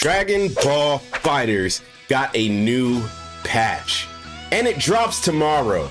Dragon Ball FighterZ got a new patch, and it drops tomorrow.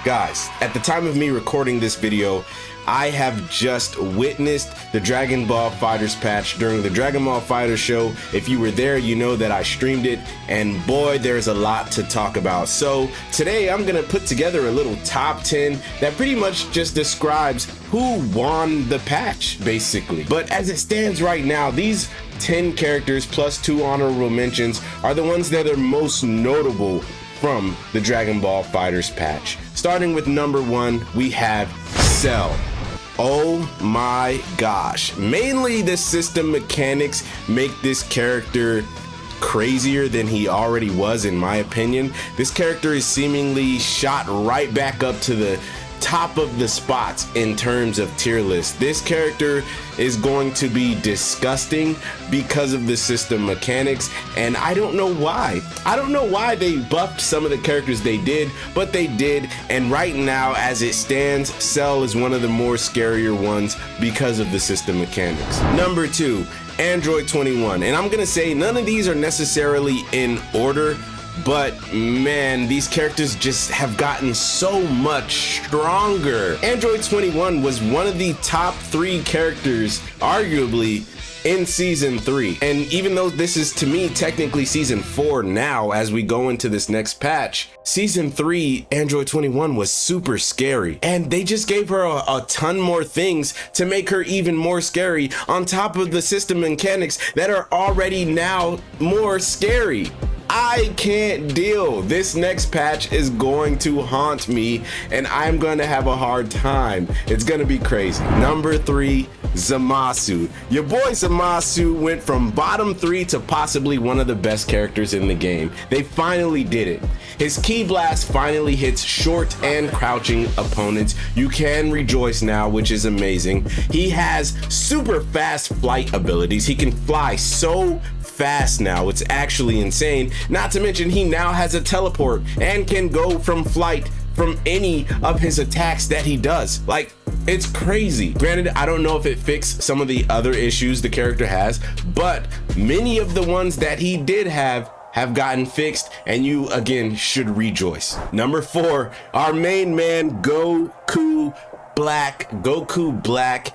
Guys, at the time of me recording this video, I have just witnessed the Dragon Ball FighterZ patch during the Dragon Ball FighterZ show. If you were there, you know that I streamed it, and boy, there's a lot to talk about. So today I'm gonna put together a little top 10 that pretty much just describes who won the patch, basically. But as it stands right now, these 10 characters plus 2 honorable mentions are the ones that are most notable from the Dragon Ball FighterZ patch. Starting with number 1, we have Cell. Oh my gosh. Mainly the system mechanics make this character crazier than he already was, in my opinion. This character is seemingly shot right back up to the top of the spots in terms of tier list. This character is going to be disgusting because of the system mechanics, and I don't know why. I don't know why they buffed some of the characters they did, but they did, and right now as it stands, Cell is one of the more scarier ones because of the system mechanics. Number 2, Android 21, and I'm gonna say none of these are necessarily in order, but man, these characters just have gotten so much stronger. Android 21 was one of the top 3 characters, arguably, in season 3. And even though this is, to me, technically season 4 now as we go into this next patch, season 3 Android 21 was super scary, and they just gave her a ton more things to make her even more scary on top of the system mechanics that are already now more scary. I can't deal. This next patch is going to haunt me, and I'm going to have a hard time. It's going to be crazy. Number 3, Zamasu. Your boy Zamasu went from bottom 3 to possibly one of the best characters in the game. They finally did it. His Ki Blast finally hits short and crouching opponents. You can rejoice now, which is amazing. He has super fast flight abilities. He can fly so fast now, it's actually insane. Not to mention he now has a teleport and can go from flight from any of his attacks that he does. Like, it's crazy. Granted, I don't know if it fixed some of the other issues the character has, but many of the ones that he did have gotten fixed, and you again should rejoice. Number 4, our main man Goku Black. Goku Black,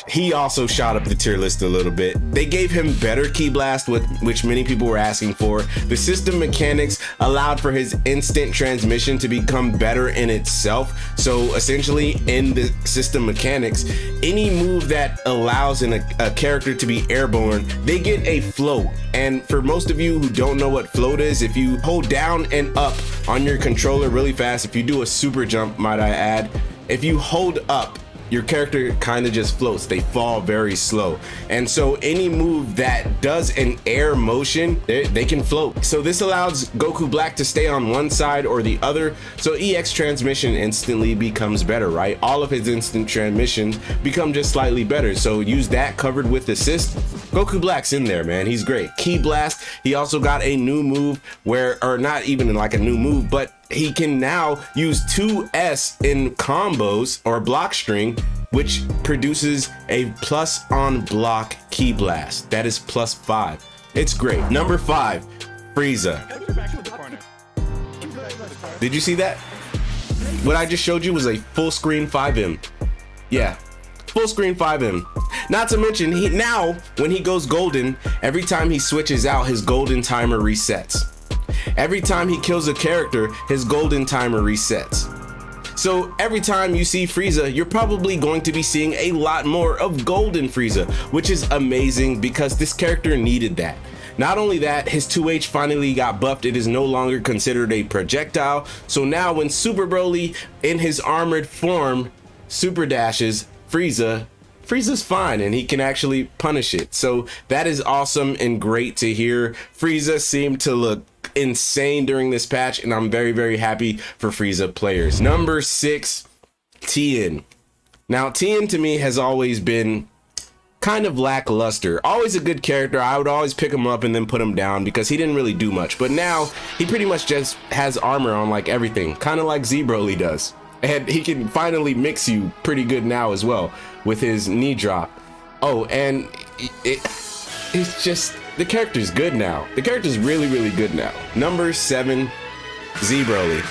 he also shot up the tier list a little bit. They gave him better Ki Blast, which many people were asking for. The system mechanics allowed for his instant transmission to become better in itself. So essentially, in the system mechanics, any move that allows a character to be airborne, they get a float. And for most of you who don't know what float is, if you hold down and up on your controller really fast, if you do a super jump, might I add, if you hold up, your character kind of just floats. They fall very slow. And so any move that does an air motion, they can float. So this allows Goku Black to stay on one side or the other. So EX transmission instantly becomes better, right? All of his instant transmissions become just slightly better. So use that covered with assist. Goku Black's in there, man. He's great. Ki Blast, he also got a new move or not even like a new move, but he can now use 2S in combos or block string, which produces a plus on block Ki Blast. That is +5. It's great. Number 5, Frieza. Did you see that? What I just showed you was a full screen 5M. Yeah, full screen 5M. Not to mention, now when he goes golden, every time he switches out, his golden timer resets. Every time he kills a character, his golden timer resets. So every time you see Frieza, you're probably going to be seeing a lot more of golden Frieza, which is amazing because this character needed that. Not only that, his 2H finally got buffed. It is no longer considered a projectile. So now when Super Broly in his armored form super dashes Frieza's fine and he can actually punish it. So that is awesome and great to hear. Frieza seemed to look insane during this patch, and I'm very, very happy for Frieza players. Number 6, Tien. Now, Tien to me has always been kind of lackluster. Always a good character. I would always pick him up and then put him down because he didn't really do much. But now he pretty much just has armor on like everything, kind of like Broly does. And he can finally mix you pretty good now as well with his knee drop. Oh, and it's just the character's good now. The character's really, really good now. Number 7, Z-Broly.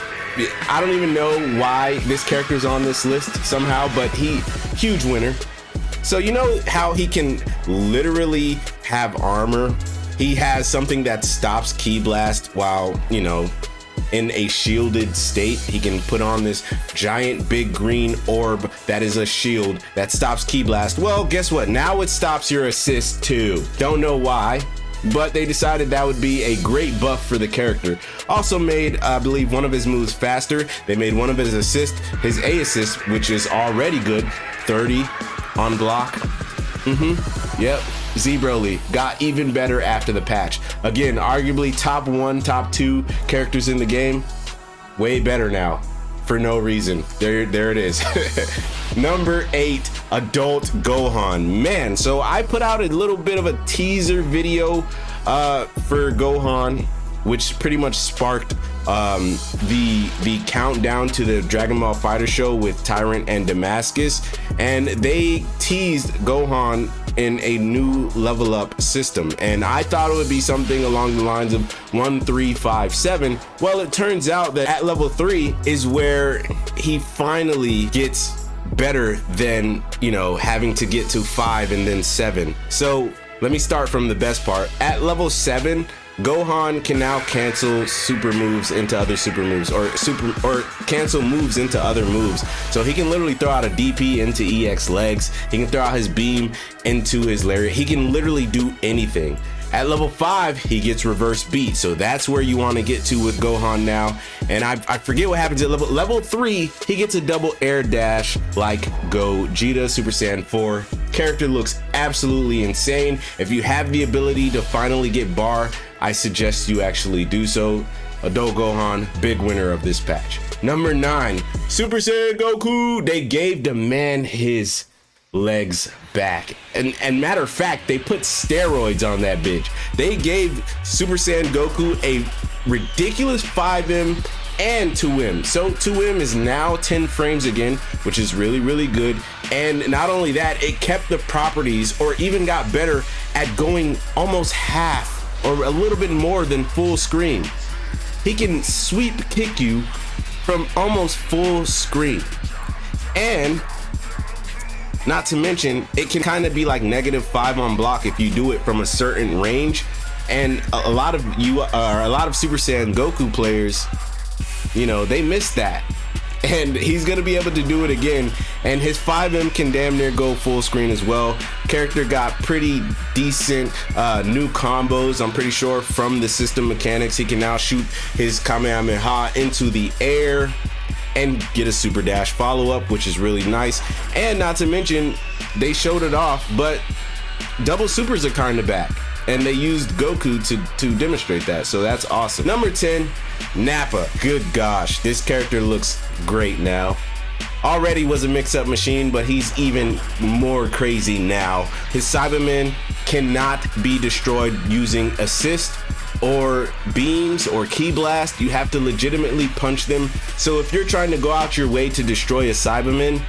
I don't even know why this character's on this list somehow, but huge winner. So you know how he can literally have armor? He has something that stops Ki Blast while, you know, in a shielded state. He can put on this giant big green orb that is a shield that stops Ki Blast. Well, guess what? Now it stops your assist too. Don't know why, but they decided that would be a great buff for the character. Also made, I believe, one of his moves faster. They made one of his assists, his A assist, which is already good, 30 on block. Yep. Z-Broly got even better after the patch. Again, arguably top 1, top 2 characters in the game. Way better now for no reason. There it is. Number 8, Adult Gohan. Man, so I put out a little bit of a teaser video for Gohan, which pretty much sparked the countdown to the Dragon Ball FighterZ show with Tyrant and Damascus, and they teased Gohan in a new level up system, and I thought it would be something along the lines of 1, 3, 5, 7. Well, it turns out that at level 3 is where he finally gets better than, you know, having to get to 5 and then 7. So let me start from the best part. At level 7, Gohan can now cancel super moves into other super moves, or cancel moves into other moves. So he can literally throw out a DP into EX legs. He can throw out his beam into his lariat. He can literally do anything. At level 5, he gets reverse beat. So that's where you want to get to with Gohan now. And I forget what happens at level 3. He gets a double air dash like Gogeta Super Saiyan 4. Character looks absolutely insane. If you have the ability to finally get bar, I suggest you actually do so. Adult Gohan, big winner of this patch. Number 9, Super Saiyan Goku. They gave the man his legs back, and matter of fact, they put steroids on that bitch. They gave Super Saiyan Goku a ridiculous 5M and 2M. So 2M is now 10 frames again, which is really, really good. And not only that, it kept the properties, or even got better at going almost half or a little bit more than full screen. He can sweep kick you from almost full screen. And not to mention, it can kind of be like -5 on block if you do it from a certain range. And a lot of Super Saiyan Goku players, you know, they missed that. And he's gonna be able to do it again. And his 5M can damn near go full screen as well. Character got pretty decent new combos, I'm pretty sure, from the system mechanics. He can now shoot his Kamehameha into the air and get a super dash follow-up, which is really nice. And not to mention, they showed it off, but double supers are kind of back, and they used Goku to demonstrate that, so that's awesome. Number 10, Napa. Good gosh, this character looks great now. Already was a mix-up machine, but he's even more crazy now. His Cybermen cannot be destroyed using assist or beams or Ki Blast. You have to legitimately punch them. So if you're trying to go out your way to destroy a Cyberman,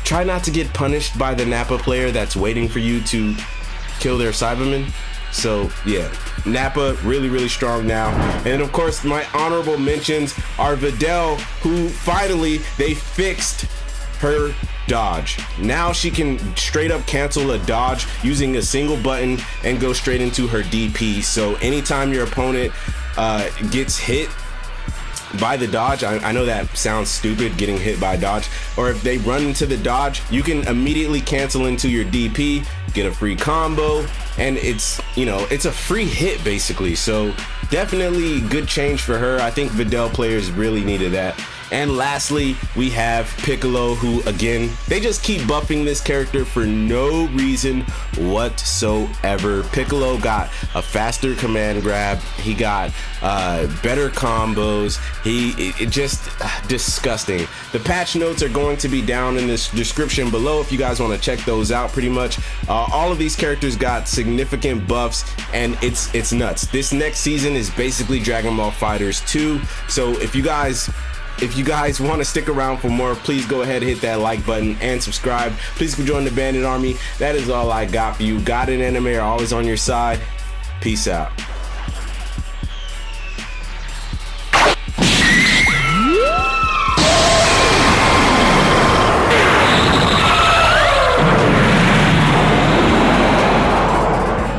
try not to get punished by the Napa player that's waiting for you to kill their Cyberman. So yeah, Napa really, really strong now. And of course, my honorable mentions are Videl, who finally they fixed her dodge. Now she can straight up cancel a dodge using a single button and go straight into her DP. So anytime your opponent gets hit by the dodge, I know that sounds stupid, getting hit by a dodge, or if they run into the dodge, you can immediately cancel into your DP, get a free combo, and it's, you know, it's a free hit basically. So definitely good change for her. I think Videl players really needed that. And lastly, we have Piccolo, who again, they just keep buffing this character for no reason whatsoever. Piccolo got a faster command grab. He got better combos. It just disgusting. The patch notes are going to be down in this description below if you guys want to check those out. Pretty much all of these characters got significant buffs, and it's nuts. This next season is basically Dragon Ball FighterZ 2. So if you guys want to stick around for more, please go ahead and hit that like button and subscribe. Please join the Bandit Army. That is all I got for you. God and anime are always on your side. Peace out.